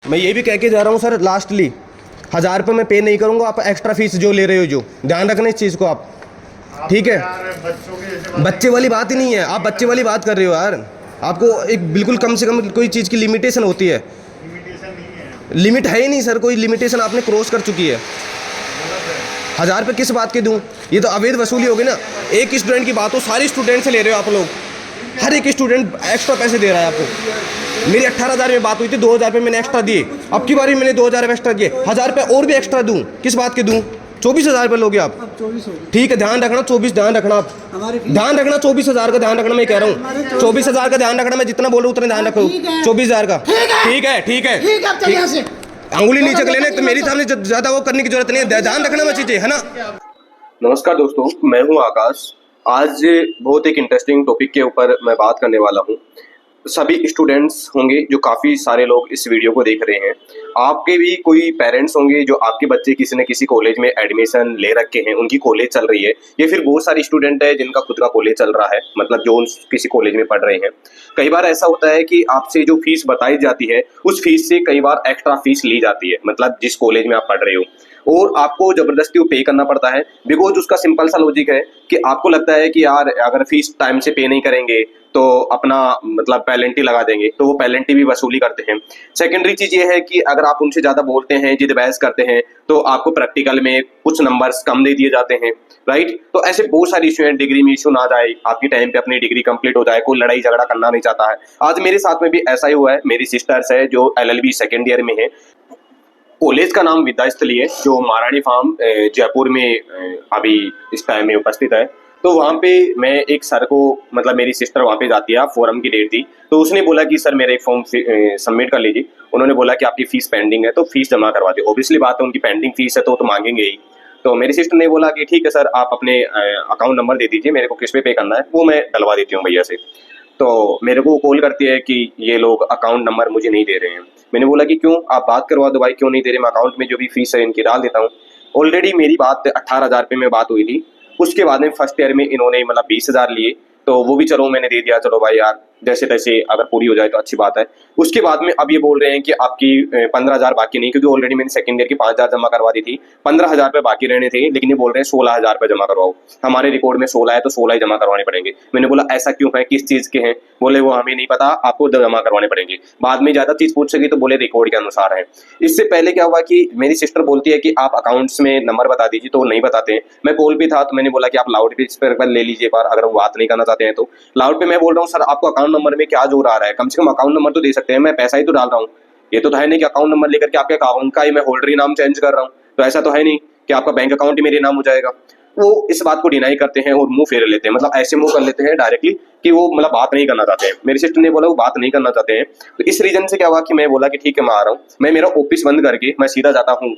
मैं ये भी कह के जा रहा हूँ सर, लास्टली 1000 रुपये मैं पे नहीं करूँगा। आप एक्स्ट्रा फीस जो ले रहे हो, जो ध्यान रखना इस चीज़ को आप, ठीक है? बच्चे वाली बात ही नहीं है, आप बच्चे वाली बात कर रहे हो यार। आपको एक बिल्कुल कम से कम कोई चीज़ की लिमिटेशन होती है। लिमिट है ही नहीं सर, कोई लिमिटेशन आपने क्रॉस कर चुकी है। 1000 रुपये किस बात के दूँ? ये तो अवैध वसूली होगी ना। एक स्टूडेंट की बात हो, सारे स्टूडेंट से ले रहे हो आप लोग। हर एक स्टूडेंट एक्स्ट्रा पैसे दे रहा है आपको। मेरी 18,000 में बात हुई थी, 2,000 रुपये मैंने एक्स्ट्रा दिए। अब की बारी मैंने 2,000 एक्स्ट्रा दिए, 1000 रुपये और भी एक्स्ट्रा दूँ? किस बात के दूँ? 24,000 रुपये लोगे आप? ठीक है, ध्यान रखना 24, ध्यान रखना आप, ध्यान रखना 24,000 का ध्यान रखना। मैं कह रहा हूँ 24,000 का ध्यान रखना। मैं जितना बोल रहा हूँ उतना ध्यान रखो। 24,000 का ठीक है, ठीक है। अंगुली नीचे कर लेना, तो मेरी सामने ज़्यादा वो करने की जरूरत नहीं है। ध्यान रखना मैं चीज़ें, है ना। नमस्कार दोस्तों, मैं हूं आकाश। आज बहुत एक इंटरेस्टिंग टॉपिक के ऊपर मैं बात करने वाला हूं। सभी स्टूडेंट्स होंगे, जो काफ़ी सारे लोग इस वीडियो को देख रहे हैं, आपके भी कोई पेरेंट्स होंगे जो आपके बच्चे किसी न किसी कॉलेज में एडमिशन ले रखे हैं, उनकी कॉलेज चल रही है, या फिर बहुत सारे स्टूडेंट है जिनका खुद का कॉलेज चल रहा है, मतलब जो किसी कॉलेज में पढ़ रहे हैं। कई बार ऐसा होता है कि आपसे जो फीस बताई जाती है, उस फीस से कई बार एक्स्ट्रा फीस ली जाती है, मतलब जिस कॉलेज में आप पढ़ रहे हो, और आपको जबरदस्ती वो पे करना पड़ता है। बिकॉज उसका सिंपल सा लॉजिक है कि आपको लगता है कि यार अगर फीस टाइम से पे नहीं करेंगे तो अपना मतलब पेनल्टी लगा देंगे, तो वो पेनल्टी भी वसूली करते हैं। सेकेंडरी चीज ये है कि अगर आप उनसे ज्यादा बोलते हैं, जिद बहस करते हैं, तो आपको प्रैक्टिकल में कुछ नंबर्स कम दे दिए जाते हैं, राइट। तो ऐसे बहुत सारे इशू हैं। डिग्री में इशू ना जाए, आपकी टाइम पे अपनी डिग्री कंप्लीट हो जाए, कोई लड़ाई झगड़ा करना नहीं चाहता है। आज मेरे साथ में भी ऐसा ही हुआ है। मेरी सिस्टर्स है जो LLB सेकेंड ईयर में है। कॉलेज का नाम विद्यास्थली है, जो महारानी फार्म जयपुर में अभी इस टाइम में उपस्थित है। तो वहाँ पे मैं एक सर को, मतलब मेरी सिस्टर वहाँ पे जाती है, फोरम की डेट थी, तो उसने बोला कि सर मेरा एक फॉर्म सबमिट कर लीजिए। उन्होंने बोला कि आपकी फीस पेंडिंग है, तो फीस जमा करवा दे। ऑब्वियसली बात है, उनकी पेंडिंग फीस है तो मांगेंगे ही। तो मेरी सिस्टर ने बोला कि ठीक है सर, आप अपने अकाउंट नंबर दे दीजिए, मेरे को किस पे करना है वो मैं डलवा देती हूँ भैया से। तो मेरे को कॉल करती है कि ये लोग अकाउंट नंबर मुझे नहीं दे रहे हैं। मैंने बोला कि क्यों, आप बात करवा दो भाई, क्यों नहीं दे रहे, मैं अकाउंट में जो भी फीस है इनकी डाल देता हूँ। ऑलरेडी मेरी बात 18,000 रुपये में बात हुई थी। उसके बाद में फर्स्ट ईयर में इन्होंने मतलब 20,000 लिए, तो वो भी चलो मैंने दे दिया, चलो भाई यार जैसे तैसे अगर पूरी हो जाए तो अच्छी बात है। उसके बाद में अब ये बोल रहे हैं कि आपकी 15,000 बाकी नहीं, क्योंकि ऑलरेडी मैंने सेकंड ईयर की 5,000 जमा करवा दी थी। 15,000 रुपये बाकी रहने थे, लेकिन ये बोल रहे हैं 16,000 रुपये जमा करवाओ। हमारे रिकॉर्ड में 16 है तो 16 ही जमा करवाने पड़ेंगे। मैंने बोला ऐसा क्यों है, किस चीज़ के हैं? बोले वो हमें नहीं पता, आपको जमा करवाने पड़ेंगे। बाद में ज़्यादा चीज़ पूछ सकी तो बोले रिकॉर्ड के अनुसार है। इससे पहले क्या हुआ कि मेरी सिस्टर बोलती है कि आप अकाउंट्स में नंबर बता दीजिए, तो नहीं बताते हैं। मैं कॉल पे था तो मैंने बोला कि आप लाउड पे ले लीजिए बार, अगर वो बात नहीं करना चाहते हैं तो। लाउड पे मैं बोल रहा हूँ सर आपको अकाउंट नंबर में क्या जोर आ रहा है, कम से कम अकाउंट नंबर तो दे सकते हैं, मैं पैसा ही तो डाल रहा हूँ। ये तो है नहीं कि अकाउंट नंबर लेकर के आपके अकाउंट का ही मैं होल्डर ही नाम चेंज कर रहा हूँ। तो ऐसा तो है नहीं कि आपका बैंक अकाउंट ही मेरे नाम हो जाएगा। वो इस बात को डिनाई करते हैं और मुंह फेर लेते हैं, मतलब ऐसे मुंह कर लेते हैं डायरेक्टली कि वो मतलब बात नहीं करना चाहते हैं। मेरी सिस्टर ने बोला वो बात नहीं करना चाहते हैं। तो इस रीजन से क्या हुआ कि मैं बोला कि ठीक है मैं आ रहा हूँ। मैं मेरा ऑफिस बंद करके मैं सीधा जाता हूँ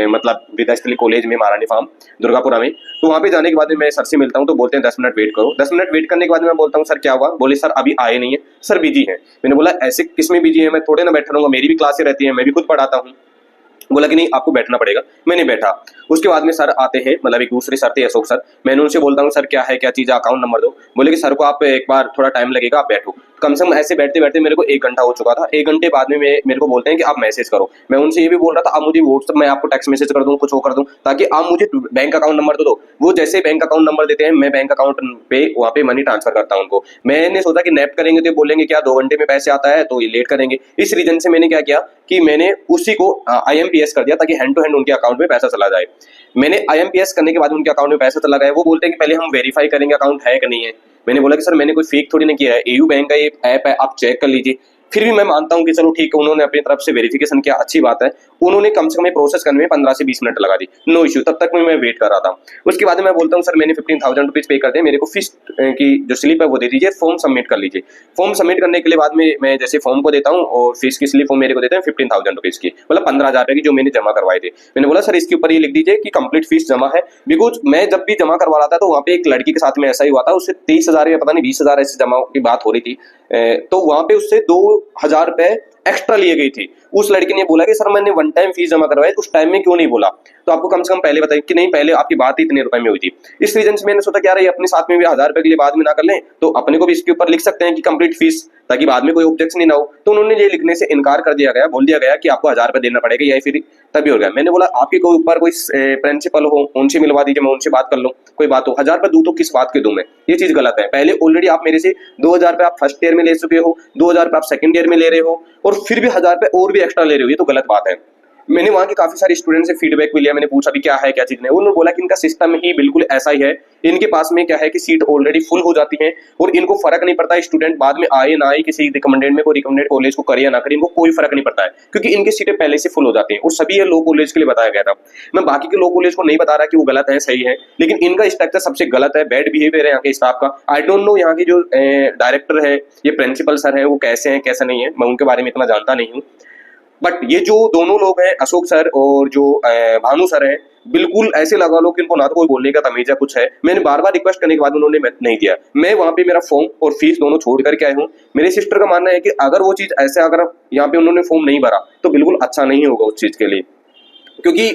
मतलब विद्यास्थली कॉलेज में, महारानी फार्म दुर्गापुरा में। तो वहाँ पे जाने के बाद में मैं सर से मिलता हूँ, तो बोलते हैं 10 मिनट वेट करो। 10 मिनट वेट करने के बाद मैं बोलता हूँ सर क्या हुआ? बोले सर अभी आए नहीं है, सर बिजी है। मैंने बोला ऐसे किस में बिजी है, मैं थोड़े ना बैठा रहूँगा, मेरी भी क्लासें रहती है, मैं भी खुद पढ़ाता हूँ। बोला कि नहीं आपको बैठना पड़ेगा। मैंने बैठा। उसके बाद में सर आते हैं, मतलब एक दूसरे सर थे अशोक सर। मैंने उनसे बोलता हूँ सर क्या है, क्या चीज़ है, अकाउंट नंबर दो। बोले कि सर को आप एक बार थोड़ा टाइम लगेगा, आप बैठो। कम से कम ऐसे बैठते बैठते मेरे को 1 घंटा हो चुका था। 1 घंटे बाद में मेरे को बोलते हैं कि आप मैसेज करो। मैं उनसे ये भी बोल रहा था आप मुझे व्हाट्सएप में आपको टेक्स्ट मैसेज कर दूँ, कुछ वो कर दूँ, ताकि आप मुझे बैंक अकाउंट नंबर तो दो। वो जैसे बैंक अकाउंट नंबर देते हैं, मैं बैंक अकाउंट पे वहाँ पे मनी ट्रांसफर करता हूँ उनको। मैंने सोचा कि नेफ्ट करेंगे तो बोलेंगे क्या 2 घंटे में पैसे आता है, तो ये लेट करेंगे। इस रीजन से मैंने क्या किया कि मैंने उसी को IMPS कर दिया, ताकि हैंड टू हैंड उनके अकाउंट में पैसा चला जाए। मैंने IMPS करने के बाद उनके अकाउंट में पैसा चला गया। वो बोलते हैं कि पहले हम वेरीफाई करेंगे अकाउंट है कि नहीं है। मैंने बोला कि सर मैंने कोई फेक थोड़ी नहीं किया है, AU बैंक का ये ऐप है, आप चेक कर लीजिए। फिर भी मैं मानता हूं कि चलो ठीक है, उन्होंने अपनी तरफ से वेरिफिकेशन किया, अच्छी बात है। उन्होंने कम से कम प्रोसेस करने में 15 से 20 मिनट लगा दी, नो इश्यू। तब तक मैं वेट कर रहा था। उसके बाद मैं बोलता हूँ सर मैंने 15,000 रुपीज पे कर दिया, मेरे को फीस की जो स्लिप है वो दे दीजिए, फॉर्म सबमिट कर लीजिए। फॉर्म सबमिट करने के लिए बाद में मैं जैसे फॉर्म को देता हूँ और फीस की स्लिप मेरे को देते हैं 15,000 रुपीज की, मतलब 15,000 रुपए की जो मैंने जमा करवाए थे। मैंने बोला सर इसके ऊपर ये लिख दीजिए कि कंप्लीट फीस जमा है। बिकॉज मैं जब भी जमा करवा रहा था तो वहाँ पे एक लड़की के साथ में ऐसा ही हुआ था, उससे 30,000 या पता नहीं 20,000 ऐसी जमा की बात हो रही थी। तो वहां पे उससे 2,000 रुपए एक्स्ट्रा लिए गई थी। उस लड़के ने बोला कि सर मैंने वन टाइम फीस जमा करवाई, उस टाइम में क्यों नहीं बोला, तो आपको कम से कम पहले बताइए कि नहीं पहले आपकी बात ही इतने रुपए में हुई थी। इस रीजन से मैंने सोचा क्या रही अपने साथ में भी 1000 रुपए के लिए बाद में ना कर लें, तो अपने को भी इसके ऊपर लिख सकते हैं कि कंप्लीट फीस, ताकि बाद में कोई ऑब्जेक्शन नहीं ना हो। तो उन्होंने ये लिखने से इनकार कर दिया गया, बोल दिया गया कि आपको 1000 रुपए देना पड़ेगा या फिर तभी हो गया। मैंने बोला आपके कोई ऊपर कोई प्रिंसिपल हो उनसे मिलवा दीजिए, मैं उनसे बात कर लूँ, कोई बात हो। 1000 रुपए दूं तो किस बात के दूं मैं, ये चीज गलत है। पहले ऑलरेडी आप मेरे से 2000 रुपए आप फर्स्ट ईयर में ले चुके हो, 2000 रुपए आप सेकंड ईयर में ले रहे हो, और फिर भी 1000 रुपए और भी एक्स्ट्रा ले रहे हो, ये तो गलत बात है। मैंने वहां के काफी सारे स्टूडेंट से फीडबैक भी लिया, मैंने पूछा भी क्या है क्या चीज नहीं, उन्होंने बोला कि इनका सिस्टम ही बिल्कुल ऐसा ही है, इनके पास में क्या है कि सीट ऑलरेडी फुल हो जाती है और इनको फर्क नहीं पड़ता स्टूडेंट बाद में आए ना आए, किसी रिकमेंडेड में कोई रिकमेंडेड कॉलेज को करे या ना करे, इनको कोई फर्क नहीं पड़ता है, क्योंकि इनकी सीटें पहले से फुल हो जाती हैं। और सभी ये लो कॉलेज के लिए बताया गया था। मैं बाकी के लो कॉलेज को नहीं बता रहा कि वो गलत है सही है, लेकिन इनका स्ट्रक्चर सबसे गलत है, बैड बिहेवियर है यहाँ के स्टाफ का। आई डोंट नो यहाँ की जो डायरेक्टर है, ये प्रिंसिपल सर है, वो कैसे हैं कैसे नहीं है, मैं उनके बारे में इतना जानता नहीं हूँ। बट ये जो दोनों लोग हैं अशोक सर और जो भानु सर है, बिल्कुल ऐसे लगा लो कि इनको ना तो कोई बोलने का तमीज है कुछ है। मैंने बार बार रिक्वेस्ट करने के बाद उन्होंने नहीं दिया। मैं वहां पे मेरा फॉर्म और फीस दोनों छोड़ करके आया हूँ। मेरे सिस्टर का मानना है कि अगर वो चीज ऐसे अगर यहाँ पे उन्होंने फॉर्म नहीं भरा तो बिल्कुल अच्छा नहीं होगा उस चीज के लिए, क्योंकि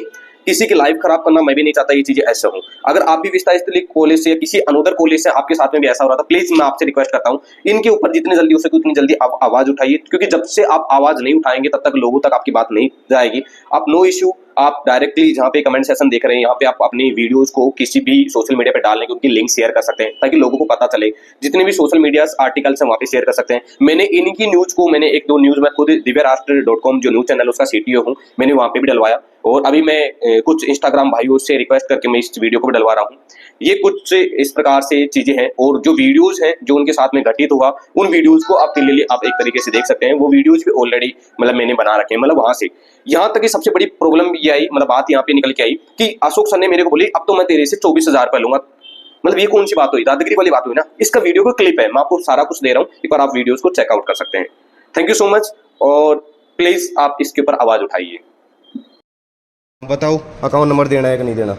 किसी की लाइफ खराब करना मैं भी नहीं चाहता ये चीजें ऐसे हो। अगर आप भी विस्तार कॉलेज से या किसी अनोदर कॉलेज से आपके साथ में भी ऐसा हो रहा था, प्लीज मैं आपसे रिक्वेस्ट करता हूँ इनके ऊपर जितनी जल्दी हो सके उतनी जल्दी आप आवाज उठाइए, क्योंकि जब से आप आवाज नहीं उठाएंगे तब तक लोगों तक आपकी बात नहीं जाएगी। आप नो इश्यू, आप डायरेक्टली जहाँ पे कमेंट सेशन देख रहे हैं यहाँ पे आप अपनी वीडियोस को किसी भी सोशल मीडिया पे डालने की उनकी लिंक शेयर कर सकते हैं, ताकि लोगों को पता चले। जितने भी सोशल मीडिया आर्टिकल्स हैं वहाँ पे शेयर कर सकते हैं। मैंने इनकी न्यूज को, मैंने एक दो न्यूज में खुद divyarashtra.com जो न्यूज चैनल उसका CTO हूँ, मैंने वहाँ पे भी डलवाया, और अभी मैं कुछ इंस्टाग्राम भाइयों से रिक्वेस्ट करके मैं इस वीडियो को भी डलवा रहा हूँ। ये कुछ इस प्रकार से चीजें हैं, और जो वीडियोज हैं जो उनके साथ में घटित हुआ, उन वीडियोज को आप क्लियरली आप एक तरीके से देख सकते हैं। वो वीडियोज भी ऑलरेडी मतलब मैंने बना रखे हैं। मतलब वहां से यहाँ तक कि सबसे बड़ी प्रॉब्लम ये आई, मतलब बात यहाँ पे निकल के आई कि अशोक सर ने मेरे को बोली अब तो मैं तेरे से 24,000 रुपए लूंगा। मतलब ये कौन सी बात हुई, दादागिरी वाली बात हुई ना। इसका वीडियो का क्लिप है, मैं आपको सारा कुछ दे रहा हूँ, एक बार आप वीडियोज को चेकआउट कर सकते हैं। थैंक यू सो मच, और प्लीज आप इसके ऊपर आवाज उठाइए। बताओ अकाउंट नंबर देना है कि नहीं देना?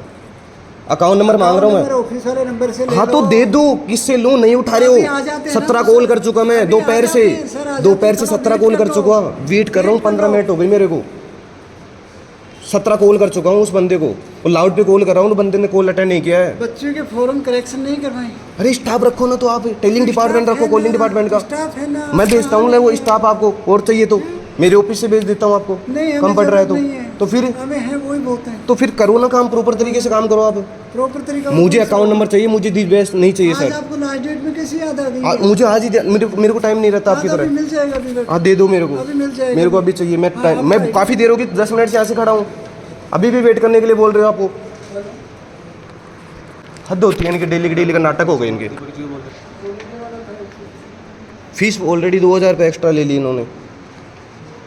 अकाउंट नंबर मांग रहा हूँ मैं, ऑफिस वाले नंबर से ले हाँ तो दे दो, किससे लूं? नहीं उठा रहे हो। 17 कॉल कर चुका मैं दोपहर से 17 कॉल कर चुका, वेट कर रहा हूँ, 15 मिनट हो गई मेरे को। 17 कॉल कर चुका हूँ उस बंदे को, और लाउड पे कॉल कर रहा हूँ, बंदे ने कॉल अटेंड नहीं किया है। बच्चों के फॉर्म करेक्शन नहीं करवाए। अरे स्टाफ रखो ना, तो आप टेलिंग डिपार्टमेंट रखो, कॉलिंग डिपार्टमेंट का स्टाफ है ना, मैं भेजता हूँ वो स्टाफ आपको, और चाहिए तो मेरे ऑफिस से भेज देता हूँ आपको, कम पड़ रहा है तो फिर हमें है वही बहुत है। तो फिर करो ना काम, प्रॉपर तरीके से काम करो आप। प्रॉपर तरीका मुझे अकाउंट नंबर चाहिए, मुझे दी बेस्ट नहीं चाहिए सर। आपको लास्ट डेट में कैसी याद आ गई? मुझे आज ही मेरे को टाइम नहीं रहता आपकी तरह। मिल जाएगा अभी, हाँ दे दो मेरे को, अभी मिल जाएगा। मेरे को अभी चाहिए। मैं काफ़ी देर होगी, 10 मिनट से यहाँ से खड़ा हूँ, अभी भी वेट करने के लिए बोल रहे हो आपको। हद होती है इनकी, डेली का नाटक हो गए इनके। फीस ऑलरेडी 2000 रुपये एक्स्ट्रा ले ली इन्होंने,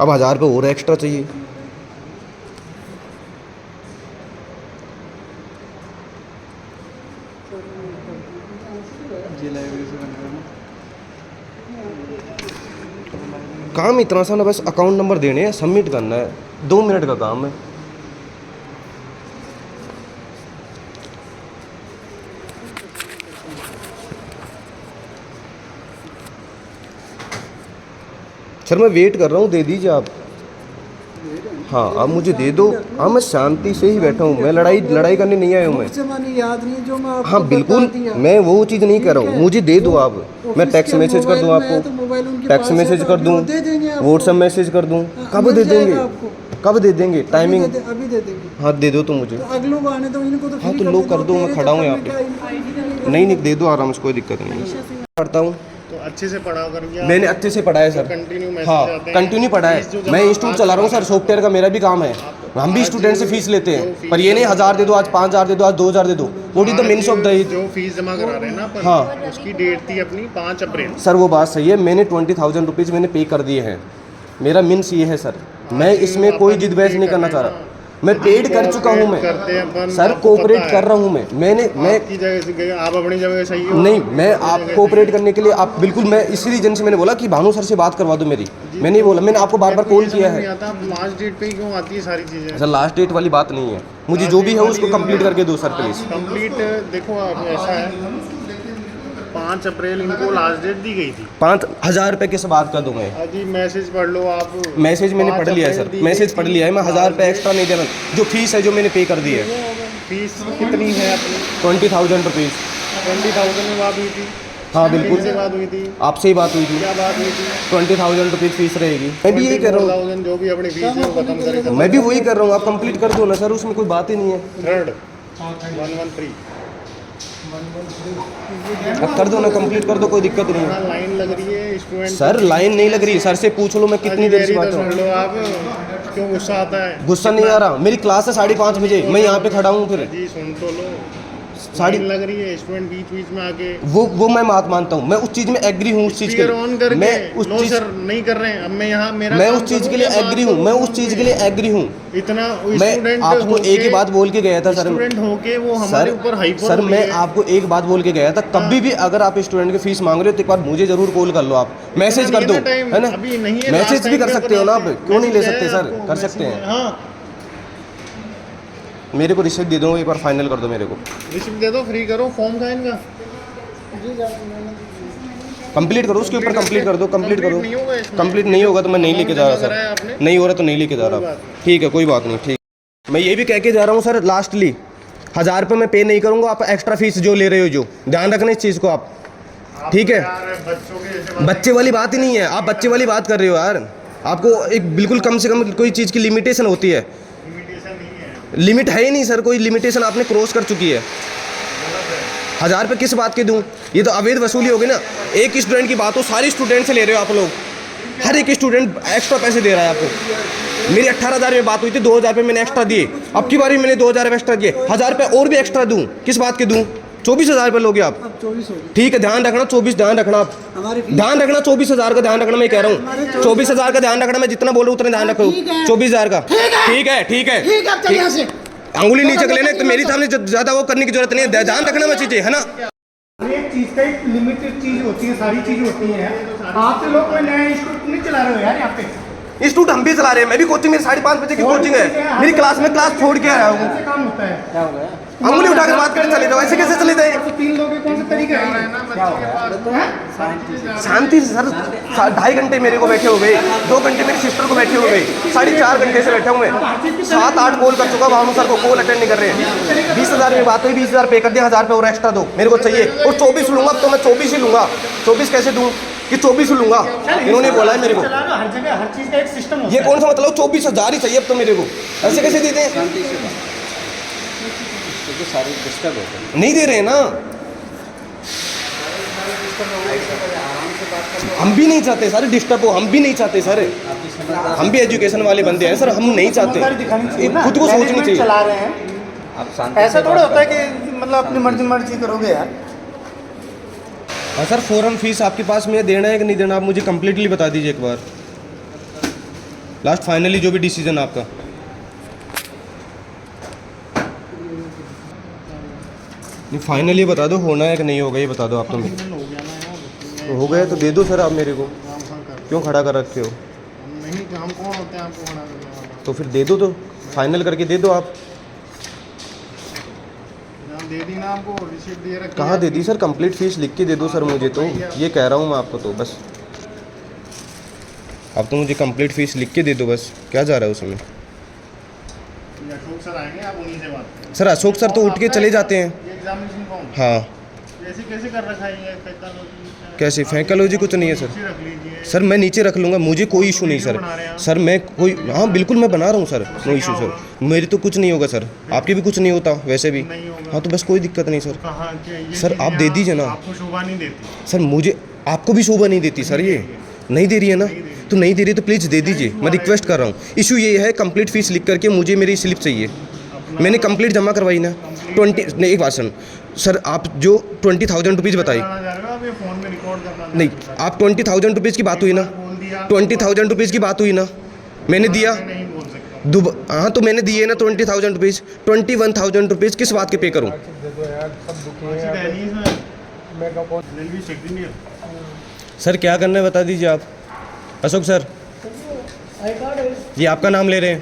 अब 1000 रुपये और एक्स्ट्रा चाहिए। काम इतना सा ना, बस अकाउंट नंबर देने हैं, सबमिट करना है, 2 मिनट का काम है। सर मैं वेट कर रहा हूँ, दे दीजिए आप। हाँ आप मुझे दे दो। हाँ मैं शांति से ही बैठा हूँ, मैं लड़ाई करने नहीं आया हूँ मैं। याद नहीं जो मैं आपको हाँ बिल्कुल, मैं वो चीज़ नहीं कर रहा हूँ, मुझे दे दो आप। मैं टेक्स्ट मैसेज कर दूँ आपको, टेक्स्ट मैसेज कर दूँ, व्हाट्सएप मैसेज कर दूँ। कब दे देंगे, कब दे देंगे टाइमिंग? अभी दे देंगे। हाँ दे दो तो मुझे। अगले लोग आने तो इनको तो हाँ तो लोग कर दो, मैं खड़ा हूँ यहाँ पे। नहीं दे दो आराम से, कोई दिक्कत नहीं है। पढ़ता हूँ तो अच्छे से पढ़ा कर, मैंने अच्छे से पढ़ा है सर। हाँ कंटिन्यू पढ़ा है, मैं इंस्टीट्यूट चला रहा हूँ सर, सॉफ्टवेयर का मेरा भी काम है। हम भी स्टूडेंट से फीस लेते हैं, पर ये नहीं 1000 दे दो, आज 5000 दे दो, आज 2000 दे दो। What is the means of the? जो फीस जमा करा रहे हैं ना अपन, हाँ उसकी डेट थी अपनी 5 अप्रैल। सर वो बात सही है, मैंने 20,000 रुपीज़ मैंने पे कर दिए हैं, मेरा मीन्स ये है सर। मैं इसमें कोई जिद बहस नहीं करना चाह रहा, मैं पेड कर चुका हूँ मैं सर, कोऑपरेट कर रहा हूँ मैं आपकी जगह से, आप अपनी जगह सही हो। नहीं, मैं आप कोऑपरेट करने के लिए आप बिल्कुल, मैं इसी रीजन से मैंने बोला कि भानु सर से बात करवा दो मेरी। मैंने नहीं बोला, मैंने आपको बार कॉल किया है। लास्ट डेट पे क्यों आती है सारी चीज़ें? सर लास्ट डेट वाली बात नहीं है, मुझे जो भी है उसको कंप्लीट करके दो सर प्लीज़। कंप्लीट देखो आप, ऐसा है 5 अप्रैल इनको लास्ट डेट दी गई थी। 5,000 रुपये किस बात का दूँ मैं? अजी मैसेज पढ़ लो आप। मैसेज मैंने 5 पढ़ लिया है अप्रैल सर, दी मैसेज गई पढ़ थी। लिया है। मैं 1,000 रुपये एक्स्ट्रा नहीं देना, जो फीस है जो मैंने पे कर दी है। फीस कितनी है अपनी? 20,000 रुपीज़। 20,000 में बात हुई थी। हाँ बिल्कुल, किनसे बात हुई थी? आपसे ही बात हुई थी। क्या बात हुई थी? 20,000 रुपीज़ फीस रहेगी। मैं भी यही कर रहा हूँ, 24,000 जो भी अपनी फीस है वो खत्म करें। मैं भी वही कर रहा हूँ। आप कंप्लीट कर दो ना सर, उसमें कोई बात ही नहीं है। थर्ड 113 अब कर दो ना, कंप्लीट कर दो, कोई दिक्कत नहीं है। लाइन लग रही है स्टूडेंट। सर लाइन नहीं लग रही, सर से पूछ लो मैं कितनी देर से बात सुन करूँ। लो आप, क्यों गुस्सा आता है? गुस्सा नहीं आ रहा, मेरी क्लास है 5:30 बजे, मैं यहाँ पे खड़ा हूँ। फिर जी सुन तो लो, साड़ी लाइन लग रही है, स्टूडेंट बीच बीच में आके वो मैं बात मानता हूँ, मैं उस चीज़ में एग्री हूँ। उस चीज़ के स्पीकर ऑन करके मैं उस लो चीज़ सर नहीं कर रहे हैं। अब मैं यहाँ मेरा मैं काम उस चीज़ करूँ के लिए या बात एग्री हूँ, करूँ? मैं उस चीज़ के लिए एग्री हूँ। इतना मैं स्टूडेंट आपको एक ही बात बोल के गया था सर। स्टूडेंट होके वो हमारे ऊपर हाइपर सर हो मैं रही है। आपको एक बात बोल के गया था, कभी भी अगर आप स्टूडेंट की फीस मांग रहे हो तो एक बार मुझे जरूर कॉल कर लो, आप मैसेज कर दो, है ना? अभी नहीं है, मैसेज last भी time कर पे सकते हो ना आप, अपन क्यों नहीं ले मैसेज सकते है सर? आपको, कर सकते मैसेज हैं। है। हाँ मेरे को रिसीप्ट दे दो, एक बार फाइनल कर दो मेरे को। रिसिप्ट दे दो, फ्री करो। फॉर्म का इनका कंप्लीट करो, उसके ऊपर कंप्लीट कर दो, कंप्लीट करो। नहीं होगा इसमें। कंप्लीट नहीं होगा तो मैं नहीं लेके जा रहा कराया सर, आपने? नहीं हो रहा तो नहीं लेके जा कोई रहा। बात नहीं। ठीक है, कोई बात नहीं, ठीक। मैं ये भी कह के जा रहा हूँ सर, लास्टली 1,000 रुपये मैं पे नहीं करूँगा। आप एक्स्ट्रा फीस जो ले रहे हो, जो ध्यान रखना इस चीज़ को आप, ठीक है? बच्चों के जैसे बच्चे वाली बात ही नहीं है, आप बच्चे वाली बात कर रहे हो यार। आपको एक बिल्कुल कम से कम कोई चीज़ की लिमिटेशन होती है। लिमिटेशन नहीं है। लिमिट है ही नहीं सर, कोई लिमिटेशन आपने क्रॉस कर चुकी है। 1,000 रुपये किस बात के दूँ? ये तो अवैध वसूली होगी ना। एक स्टूडेंट की बात हो, सारी स्टूडेंट से ले रहे हो आप लोग। हर एक स्टूडेंट एक्स्ट्रा पैसे दे रहा है आपको। मेरी 18,000 में बात हुई थी, 2,000 रुपये मैंने एक्स्ट्रा दिए। अब की बारी मैंने 2,000 रुपये एक्स्ट्रा दिए, 1,000 रुपये और भी एक्स्ट्रा दूँ? किस बात के दूँ? 24,000 रुपये लोगे आप? अब 24 हो गई ठीक है, ध्यान रखना 24, ध्यान रखना आप, हमारी फीस। ध्यान रखना 24,000 का ध्यान रखना। मैं कह रहा हूँ 24,000 का ध्यान रखना। मैं जितना बोल रहा हूँ उतना ध्यान रखो। 24,000 का ठीक है, ठीक है। ठीक है, अब चलिए यहाँ से। अंगुली नीचे कर लेना, तो मेरी सामने ज़्यादा वो करने की जरूरत नहीं है। ध्यान रखना मैं चीज़ें, है ना? एक चीज का एक लिमिटेड चीज होती है, सारी चीज होती है। आप तो लोग कोई नया इंस्टीट्यूट नहीं चला रहे हो यार यहाँ पे। इंस्टीट्यूट हम भी चला रहे हैं, मैं भी कोचिंग, मेरी 5:30 बजे की कोचिंग है। मेरी क्लास में क्लास छोड़ के आया हूँ। कैसे काम होता है? अंगुली उठाकर बात करने चले जाओ, ऐसे कैसे चले जाए? तो 3 लोग के कौन सा तरीका है? शांति से सर, 2.5 घंटे मेरे को बैठे हो गए, 2 घंटे मेरी सिस्टर को बैठे हो गए, 4.5 घंटे से बैठा हूँ मैं। 7-8 कॉल कर चुका, भानु सर को कॉल अटेंड नहीं कर रहे हैं। 20,000 में बात हुई, 20,000 पे कर दिया, 1,000 रुपये और एक्स्ट्रा दो मेरे को चाहिए। और 24 लूँगा, अब तो मैं 24 ही लूँगा। 24 कैसे दूँ कि 24 लूँगा? इन्होंने बोला है मेरे को। चला रहे हो, हर जगह हर चीज का एक सिस्टम होता ये है। कौन सा मतलब? 24,000 ही चाहिए अब तो मेरे को, ऐसे कैसे देते हैं? नहीं दे रहे हैं ना, हम भी नहीं चाहते सर डिस्टर्ब हो, हम भी नहीं चाहते सर। हम भी एजुकेशन वाले बंदे हैं सर, हम नहीं समझदारी दिखानी चाहते। चाहिए ना। खुद को सोचनी मैनेजमेंट चाहिए। चला रहे हैं, ऐसा थोड़ा होता है कि मतलब अपनी मर्जी करोगे यार। हाँ सर, फॉरम फीस आपके पास में देना है कि नहीं देना, आप मुझे कम्प्लीटली बता दीजिए एक बार। लास्ट फाइनली जो भी डिसीजन आपका। नहीं फाइनली बता दो, होना है कि नहीं होगा ये बता दो आप तो। हो गया तो दे दो सर आप मेरे को, क्यों खड़ा कर रखे हो? नहीं, हम कौन होते हैं आपको मना करने वाला? तो फिर दे दो, तो फाइनल करके दे दो आप। यहाँ दे दी ना आपको, रिसिप्ट दे रखी कहाँ है। दे दी सर? कंप्लीट फीस लिख के दे दो सर मुझे, तो ये कह रहा हूँ मैं आपको, तो बस अब तो मुझे कंप्लीट फीस लिख के दे दो बस। क्या जा रहा है उसमें? ये अशोक सर आएंगे, आप उन्हीं से बात करें। सर अशोक सर तो उठ के चले जाते हैं। ये एग्जामिनेशन फॉर्म हाँ, कैसे कैसे कर रखा है ये टेक्नोलॉजी? कैसे? फैंकोलॉजी कुछ नहीं है सर। रख लीजिए। सर मैं नीचे रख लूँगा, मुझे कोई इशू नहीं सर। सर मैं कोई, हाँ बिल्कुल मैं बना रहा हूँ सर, नो इशू सर। मेरी तो कुछ नहीं होगा सर, आपके भी कुछ नहीं होता वैसे भी। नहीं होगा। हाँ तो बस कोई दिक्कत नहीं सर। कहाँ के ये सर, चीज़ें आप दे दीजिए ना। आपको शोभा नहीं देती। सर मुझे, आपको भी शोभा नहीं देती सर, ये नहीं दे रही है ना, तो नहीं दे रही तो प्लीज़ दे दीजिए, मैं रिक्वेस्ट कर रहा हूँ। इशू ये है, कंप्लीट फीस लिख करके मुझे मेरी स्लिप चाहिए। मैंने कंप्लीट जमा करवाई ना। 20 नहीं, एक बात सुन सर, आप जो 20,000 रुपीज़ बताई, करना जा रहे हो, आप ये फोन में रिकॉर्ड करना नहीं आप 20,000 रुपीज़ की बात हुई ना, बोल दिया। 20,000 रुपीज़ की बात हुई ना, मैंने दिया। नहीं बोल सकता। हाँ तो मैंने दिए ना 20,000 रुपीज़। 21,000 रुपीज़ किस बात के पे करूँ? रेलवे सेक्रेटरी है। सर क्या करना है बता दीजिए आप। अशोक सर, ये आपका नाम ले रहे हैं।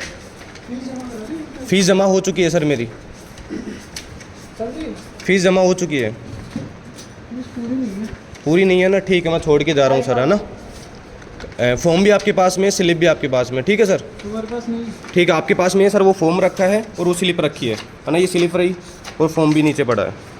फीस जमा हो चुकी है सर मेरी, फीस जमा हो चुकी है। है पूरी नहीं है ना, ठीक है मैं छोड़ के जा रहा हूँ सर, है ना। फॉर्म भी आपके पास में है, स्लिप भी आपके पास में, ठीक है सर। तुम्हारे पास नहीं? ठीक है आपके पास में है सर, वो फॉर्म रखा है और वो स्लिप रखी है ना, ये स्लिप रही और फॉर्म भी नीचे पड़ा है।